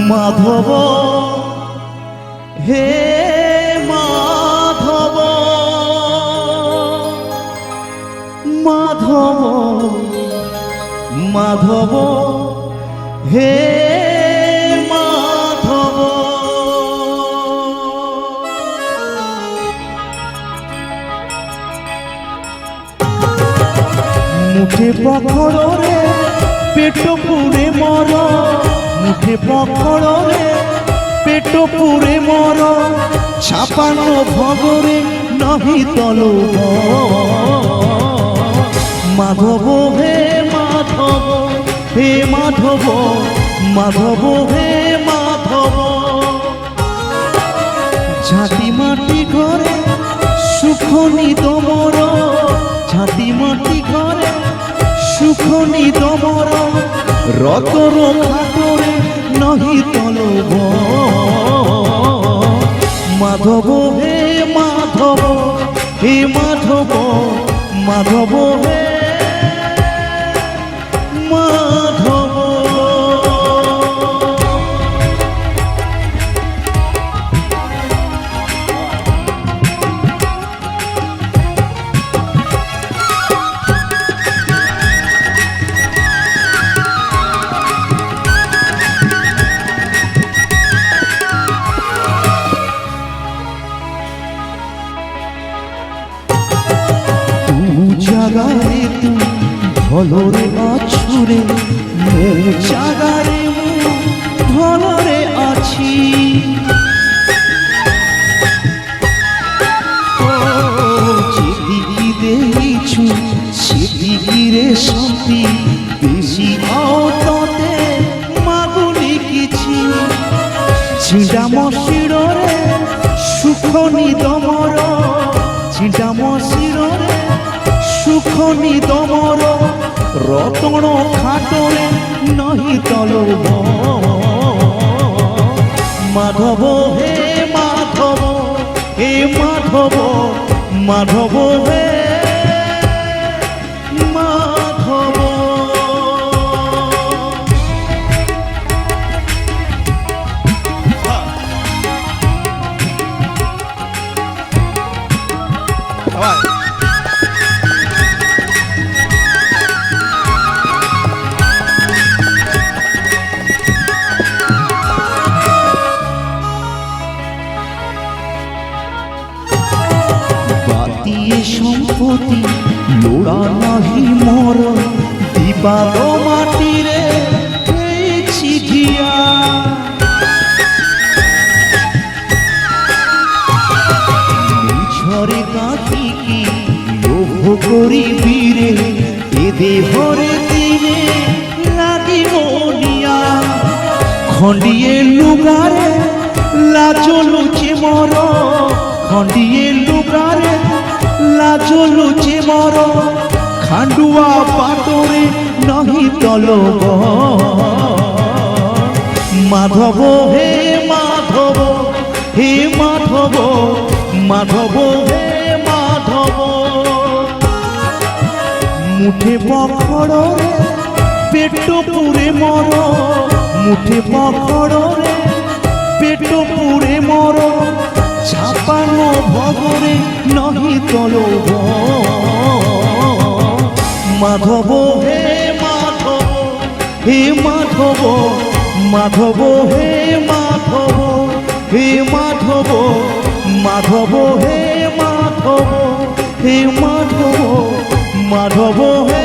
মাধব হে মাধব মাধব মাধব হে মাধব। মুখে পকড় রে পেট পুড়ে মর, মুখে পকড় রে পেট পুড়ে মর, ছাপানো ভগরে নহি তলব। মাধব হে মাধব হে মাধব মাধব হে মাধব। ঝাঁটি মাটি ঘরে সুখনি তোমর, ঝাঁটি মাটি ঘরে সুখনি তোমর, রতর খাটরে নহি তলব। মাধব হে মাধব হে মাধব মাধব হে মাধব। জাগারে তু ভলরে আছুরে, মো জাগারে মু ভলরে আছি। যেদিকে দেইছু সেদিকে শান্তি, বেশি আও ততে মাগুনি কিছু। ছিঁড়াম শিররে সুখনি দমর, ছিঁড়াম শিররে সুখনি দমর, রতন খাটরে নহি তলব। মাধব হে মাধব হে মাধব মাধব হে মাধব। সম্পত্তি লোড়া নাহি মোর, দিবাদ মাটিরে পেয়েছি ঘিয়া। মিছরে কাঁথিকি লোভ করিবি রে, এ দেহরে দিনে লাগিব নিয়া। খণ্ডিয়ে লুগারে লাজ লুচে মর, খণ্ডিয়ে লুগারে লাজ লুচে মর, খান্ডুয়া পাটরে নহি তলব। মাধব হে মাধব হে মাধব মাধব হে মাধব। মুঠে পকড় রে পেট পুড়ে মর, মুঠে পকড় রে পেট পুড়ে মর, ছাপানো ভগরে নহি তলব। মাধব হে মাধব হে মাধব মাধব হে মাধব হে মাধব মাধব হে মাধব হে মাধব মাধব হে